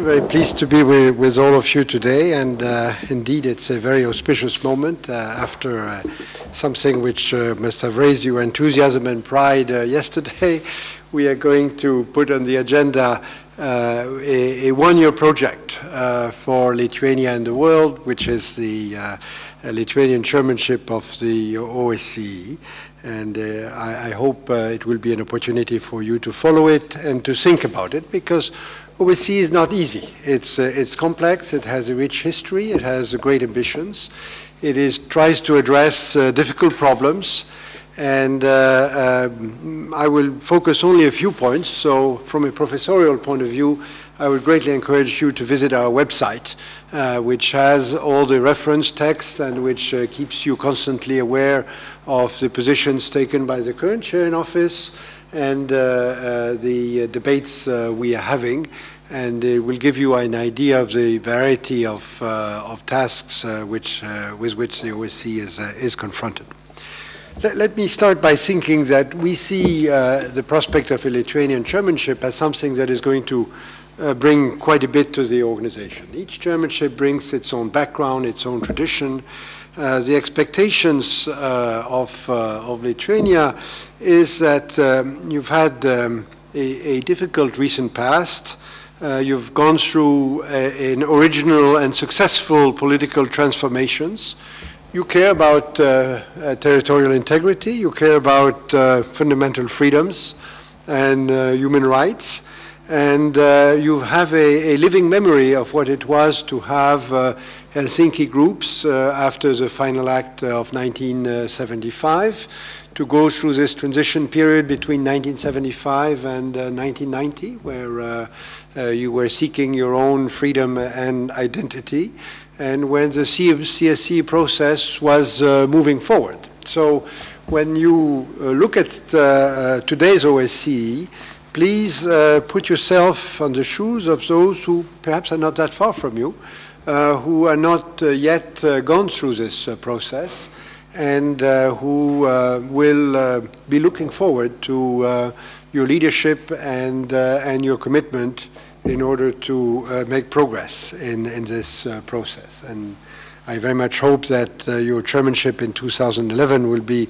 I'm very pleased to be with all of you today, and indeed it's a very auspicious moment after something which must have raised your enthusiasm and pride yesterday. We are going to put on the agenda a one-year project for Lithuania and the world, which is the Lithuanian chairmanship of the OSCE. And I hope it will be an opportunity for you to follow it and to think about it, because OSCE is not easy. It's complex, it has a rich history, it has great ambitions. It tries to address difficult problems, and I will focus only a few points. So from a professorial point of view, I would greatly encourage you to visit our website, which has all the reference texts and which keeps you constantly aware of the positions taken by the current chair in office and the debates we are having, and it will give you an idea of the variety of tasks with which the OSCE is confronted. Let me start by thinking that we see the prospect of a Lithuanian chairmanship as something that is going to bring quite a bit to the organization. Each chairmanship brings its own background, its own tradition. The expectations of Lithuania is that you've had a difficult recent past. You've gone through an original and successful political transformations. You care about territorial integrity. You care about fundamental freedoms and human rights. And you have a living memory of what it was to have Helsinki groups after the final act of 1975, to go through this transition period between 1975 and 1990, where you were seeking your own freedom and identity, and when the CSC process was moving forward. So when you look at today's OSCE, please put yourself on the shoes of those who perhaps are not that far from you, who are not yet gone through this process, and who will be looking forward to your leadership and your commitment in order to make progress in this process. And I very much hope that your chairmanship in 2011 will be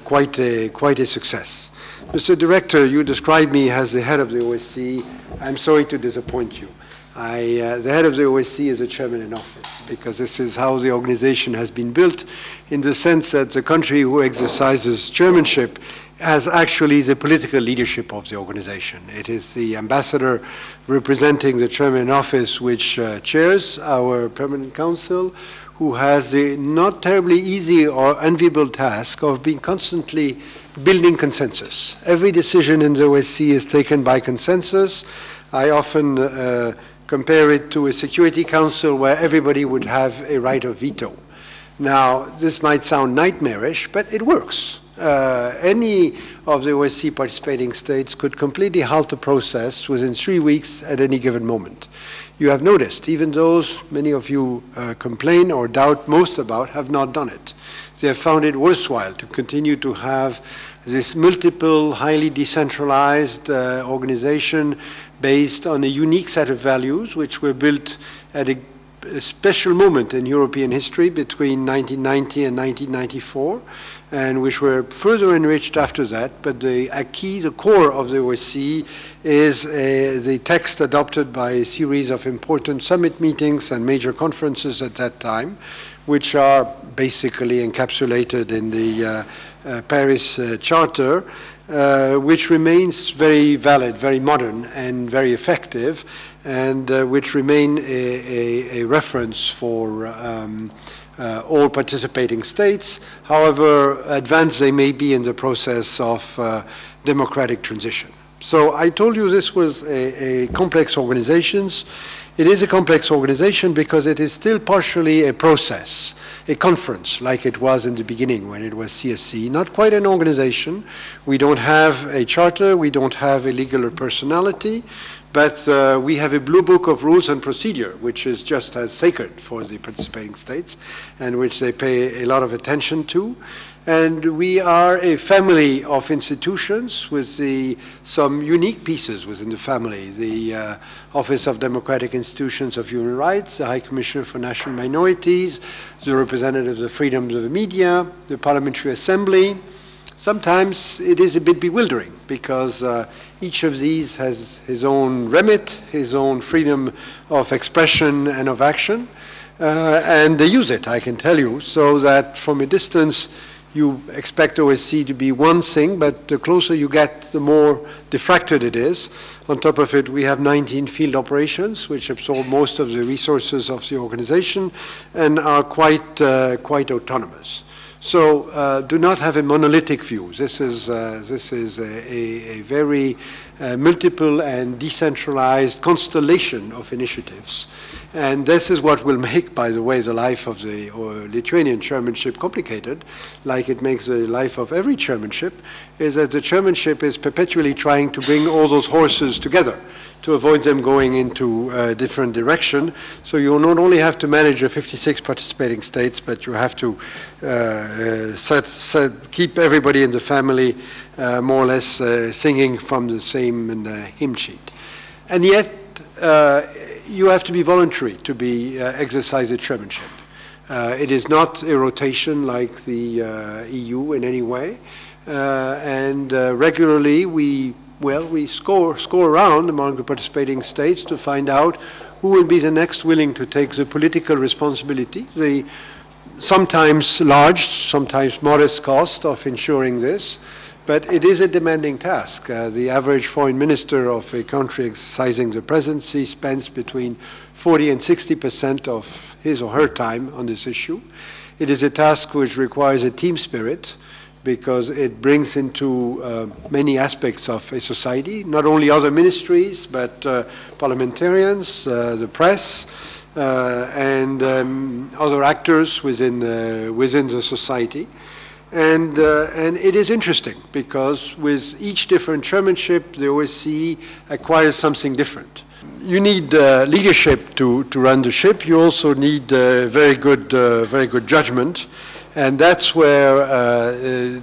quite a success. Mr. Director, you described me as the head of the OSCE. I'm sorry to disappoint you. The head of the OSCE is a chairman in office, because this is how the organization has been built, in the sense that the country who exercises chairmanship has actually the political leadership of the organization. It is the ambassador representing the chairman in office which chairs our permanent council, who has the not terribly easy or enviable task of being constantly building consensus. Every decision in the OSCE is taken by consensus. I often compare it to a Security Council where everybody would have a right of veto. Now, this might sound nightmarish, but it works. Any of the OSCE participating states could completely halt the process within 3 weeks at any given moment. You have noticed, even those many of you complain or doubt most about have not done it. They have found it worthwhile to continue to have this multiple, highly decentralized organization based on a unique set of values which were built at a special moment in European history between 1990 and 1994, and which were further enriched after that. But the acquis, the core of the OSCE, is the text adopted by a series of important summit meetings and major conferences at that time, which are basically encapsulated in the Paris Charter, which remains very valid, very modern, and very effective, and which remain a reference for all participating states, however advanced they may be in the process of democratic transition. So I told you this was a complex organization. It is a complex organization because it is still partially a process, a conference, like it was in the beginning when it was CSC, not quite an organization. We don't have a charter, we don't have a legal personality, but we have a blue book of rules and procedure, which is just as sacred for the participating states and which they pay a lot of attention to. And we are a family of institutions with some unique pieces within the family. The Office of Democratic Institutions of Human Rights, the High Commissioner for National Minorities, the Representatives of Freedoms of the Media, the Parliamentary Assembly. Sometimes it is a bit bewildering because each of these has his own remit, his own freedom of expression and of action. And they use it, I can tell you, so that from a distance you expect OSCE to be one thing, but the closer you get, the more diffracted it is. On top of it, we have 19 field operations, which absorb most of the resources of the organization and are quite autonomous. So do not have a monolithic view. This is a very multiple and decentralized constellation of initiatives. And this is what will make, by the way, the life of the Lithuanian chairmanship complicated, like it makes the life of every chairmanship, is that the chairmanship is perpetually trying to bring all those horses together to avoid them going into a different direction. So you not only have to manage the 56 participating states, but you have to keep everybody in the family more or less singing from the same hymn sheet. And yet, you have to be voluntary to be exercise a chairmanship. It is not a rotation like the EU in any way. And regularly we score around among the participating states to find out who will be the next willing to take the political responsibility, the sometimes large, sometimes modest cost of ensuring this. But it is a demanding task. The average foreign minister of a country exercising the presidency spends between 40 and 60% of his or her time on this issue. It is a task which requires a team spirit because it brings into many aspects of a society, not only other ministries, but parliamentarians, the press, and other actors within the society. And it is interesting because with each different chairmanship, the OSCE acquires something different. You need leadership to run the ship. You also need very good judgment, and that's where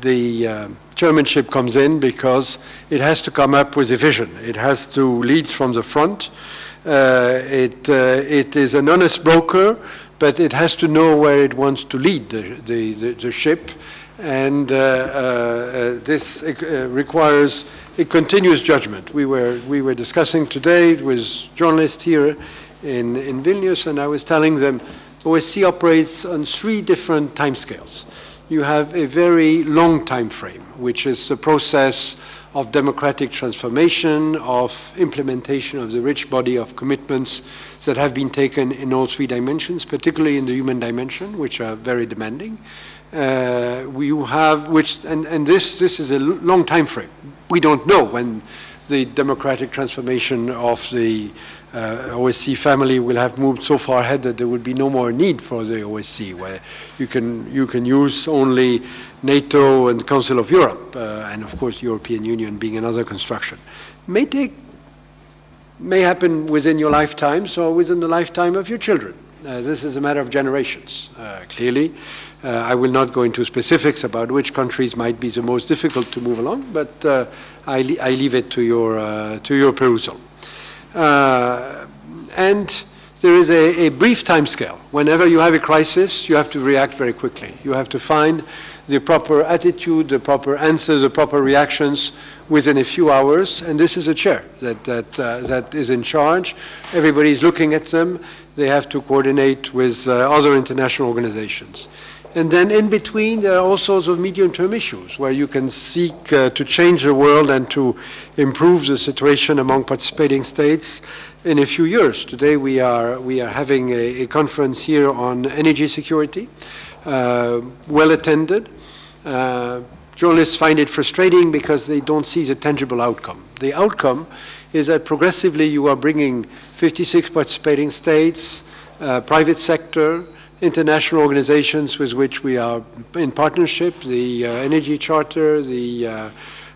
the chairmanship comes in, because it has to come up with a vision. It has to lead from the front. It is an honest broker, but it has to know where it wants to lead the ship. And this requires a continuous judgment. We were discussing today with journalists here in Vilnius, and I was telling them OSCE operates on 3 different timescales. You have a very long time frame, which is the process of democratic transformation, of implementation of the rich body of commitments that have been taken in all 3 dimensions, particularly in the human dimension, which are very demanding. This is a long time frame. We don't know when the democratic transformation of the OSCE family will have moved so far ahead that there would be no more need for the OSCE, where you can use only NATO and the Council of Europe, and of course European Union being another construction. May happen within your lifetimes or within the lifetime of your children. This is a matter of generations, clearly. I will not go into specifics about which countries might be the most difficult to move along, but I leave it to your perusal. And there is a brief time scale. Whenever you have a crisis, you have to react very quickly. You have to find the proper attitude, the proper answer, the proper reactions within a few hours. And this is a chair that is in charge. Everybody is looking at them. They have to coordinate with other international organizations. And then in between, there are all sorts of medium-term issues where you can seek to change the world and to improve the situation among participating states in a few years. Today we are having a conference here on energy security, well attended. Journalists find it frustrating because they don't see the tangible outcome. The outcome is that progressively you are bringing 56 participating states, private sector, international organizations with which we are in partnership, the Energy Charter, the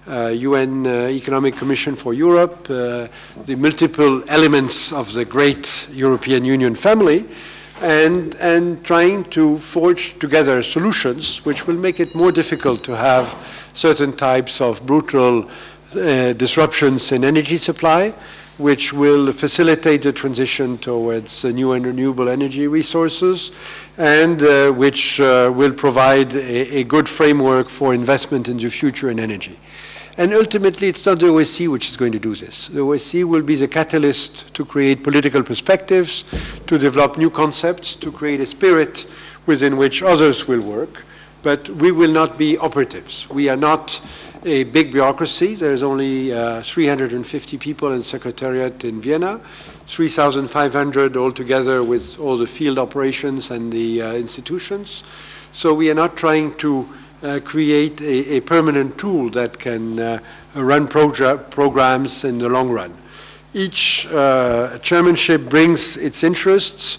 UN Economic Commission for Europe, the multiple elements of the great European Union family, and trying to forge together solutions which will make it more difficult to have certain types of brutal disruptions in energy supply, which will facilitate the transition towards new and renewable energy resources, and which will provide a good framework for investment in the future in energy. And ultimately, it's not the OSCE which is going to do this. The OSCE will be the catalyst to create political perspectives, to develop new concepts, to create a spirit within which others will work, but we will not be operatives. We are not a big bureaucracy. There's only 350 people in Secretariat in Vienna, 3,500 altogether with all the field operations and the institutions. So we are not trying to create a permanent tool that can run programs in the long run. Each chairmanship brings its interests.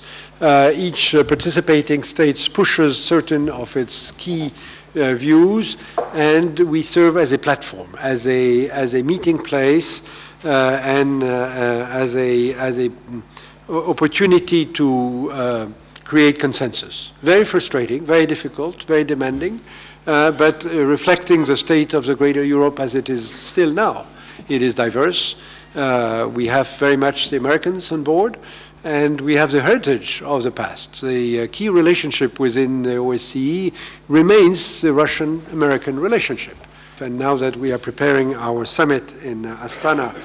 Each participating state pushes certain of its key views, and we serve as a platform, as a meeting place, and as a opportunity to create consensus. Very frustrating, very difficult, very demanding, but reflecting the state of the greater Europe as it is still now. It is diverse. We have very much the Americans on board, and we have the heritage of the past. The key relationship within the OSCE remains the Russian-American relationship. And now that we are preparing our summit in Astana,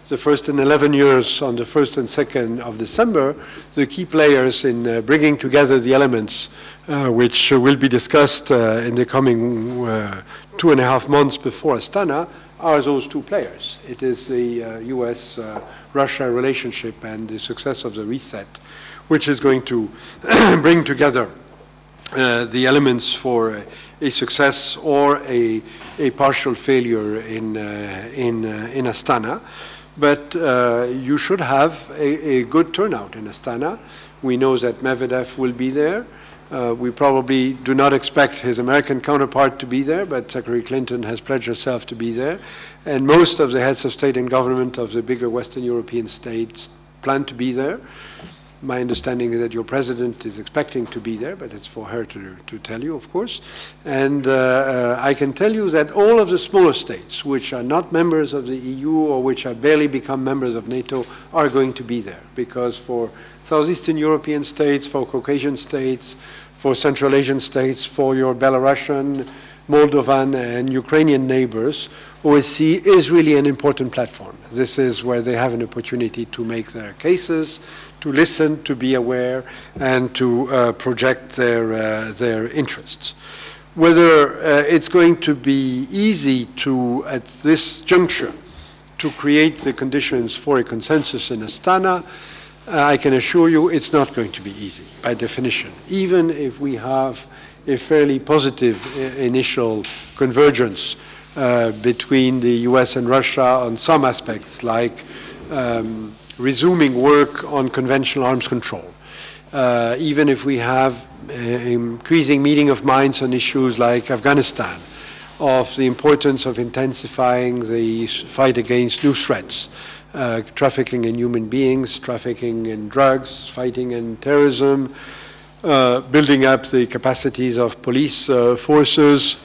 the first in 11 years on the 1st and 2nd of December, the key players in bringing together the elements which will be discussed in the coming 2.5 months before Astana are those two players. It is the US-Russia relationship and the success of the reset, which is going to bring together the elements for a success or a partial failure in Astana. But you should have a good turnout in Astana. We know that Medvedev will be there. We probably do not expect his American counterpart to be there, but Secretary Clinton has pledged herself to be there. And most of the heads of state and government of the bigger Western European states plan to be there. My understanding is that your president is expecting to be there, but it's for her to tell you, of course. And I can tell you that all of the smaller states, which are not members of the EU or which have barely become members of NATO, are going to be there. Because for Southeastern European states, for Caucasian states, for Central Asian states, for your Belarusian, Moldovan, and Ukrainian neighbors, OSCE is really an important platform. This is where they have an opportunity to make their cases, to listen, to be aware, and to project their interests. Whether it's going to be easy to, at this juncture, to create the conditions for a consensus in Astana, I can assure you it's not going to be easy, by definition. Even if we have a fairly positive initial convergence between the US and Russia on some aspects, like resuming work on conventional arms control. Even if we have increasing meeting of minds on issues like Afghanistan, of the importance of intensifying the fight against new threats, trafficking in human beings, trafficking in drugs, fighting in terrorism, building up the capacities of police forces.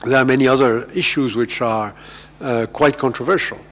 There are many other issues which are quite controversial.